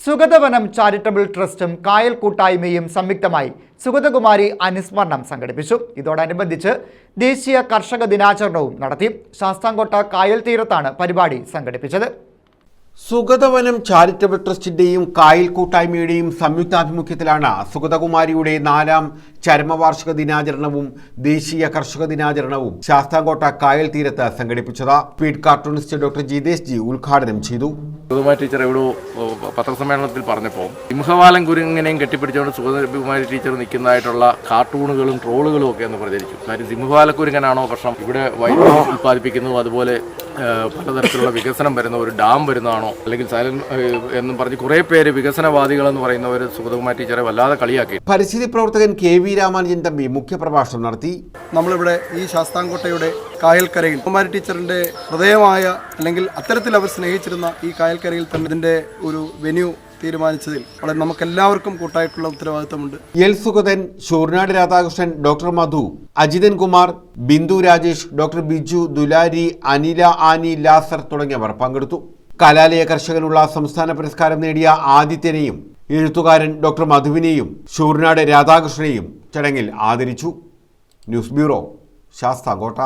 സുഗതവനം charitable ട്രസ്റ്റും കായൽ കൂട്ടായ്മയും സംയുക്തമായി സുഗതകുമാരി അനുസ്മരണം സംഘടിപ്പിച്ചു. ഇതോടനുബന്ധിച്ച് ദേശീയ കർഷക ദിനാചരണവും നടത്തി. ശാസ്താംകോട്ട കായൽ തീരത്താണ് പരിപാടി സംഘടിപ്പിച്ചത്. സുഗതവനം ചാരിറ്റബിൾ ട്രസ്റ്റിന്റെയും കായൽ കൂട്ടായ്മയുടെയും സംയുക്താഭിമുഖ്യത്തിലാണ് സുഗതകുമാരിയുടെ 4ാം ചരമവാർഷിക ദിനാചരണവും ദേശീയ കർഷക ദിനാചരണവും ശാസ്താംകോട്ട കായൽ തീരത്ത് സംഘടിപ്പിച്ചത്. Speed cartoonist doctor Jitesh G ഉദ്ഘാടനം ചെയ്തു. സുഗതകുമാരി ടീച്ചർ ഇവിടെ പത്രസമ്മേളനത്തിൽ പറഞ്ഞപ്പോൾ സിംഹവാലൻ കുരങ്ങിനെയും കെട്ടിപ്പിടിച്ചുകൊണ്ട് സുഗതകുമാരി ടീച്ചർ നിൽക്കുന്നതായിട്ടുള്ള കാർട്ടൂണുകളും ട്രോളുകളും ഒക്കെ ഒന്ന് പ്രചരിച്ചു. കാര്യം സിംഹവാല കുരങ്ങനാണോ പ്രശ്നം, ഇവിടെ വൈദ്യുതി ഉൽപ്പാദിപ്പിക്കുന്നു, അതുപോലെ പലതരത്തിലുള്ള വികസനം വരുന്ന ഒരു ഡാം വരുന്നതാണോ, അല്ലെങ്കിൽ സൈലന്റ് എന്നും പറഞ്ഞ് കുറേ പേര് വികസനവാദികൾ എന്ന് പറയുന്നവർ സുഗതകുമാരി ടീച്ചറെ വല്ലാതെ കളിയാക്കി. പരിസ്ഥിതി പ്രവർത്തകൻ KV രാമാനുജൻ തമ്പി മുഖ്യപ്രഭാഷണം നടത്തി. നമ്മളിവിടെ ഈ ശാസ്താംകോട്ടയുടെ കായൽക്കരയിൽ കുമാരി ടീച്ചറിന്റെ ഹൃദയമായ അല്ലെങ്കിൽ അത്തരത്തിൽ അവർ സ്നേഹിച്ചിരുന്ന ഈ കായൽക്കരയിൽ തന്നെ ഇതിന്റെ ഒരു വെന്യൂ തീരുമാനിച്ചതിൽ വളരെ നമുക്കെല്ലാവർക്കും കൂട്ടായിട്ടുള്ള ഉത്തരവാദിത്തമുണ്ട്. എൽ സുഗതൻ, ഷൂർനാട് രാധാകൃഷ്ണൻ, ഡോക്ടർ മധു, അജിതൻ കുമാർ, ബിന്ദു രാജേഷ്, ഡോക്ടർ ബിജു, ദുലാരി, അനില, ആനി, ലാസർ തുടങ്ങിയവർ പങ്കെടുത്തു. കലാലയ കർഷകനുള്ള സംസ്ഥാന പുരസ്കാരം നേടിയ ആദിത്യനെയും എഴുത്തുകാരൻ ഡോക്ടർ മധുവിനെയും ഷൂർനാട് രാധാകൃഷ്ണനെയും ചടങ്ങിൽ ആദരിച്ചു. News bureau, Sasthamkotta.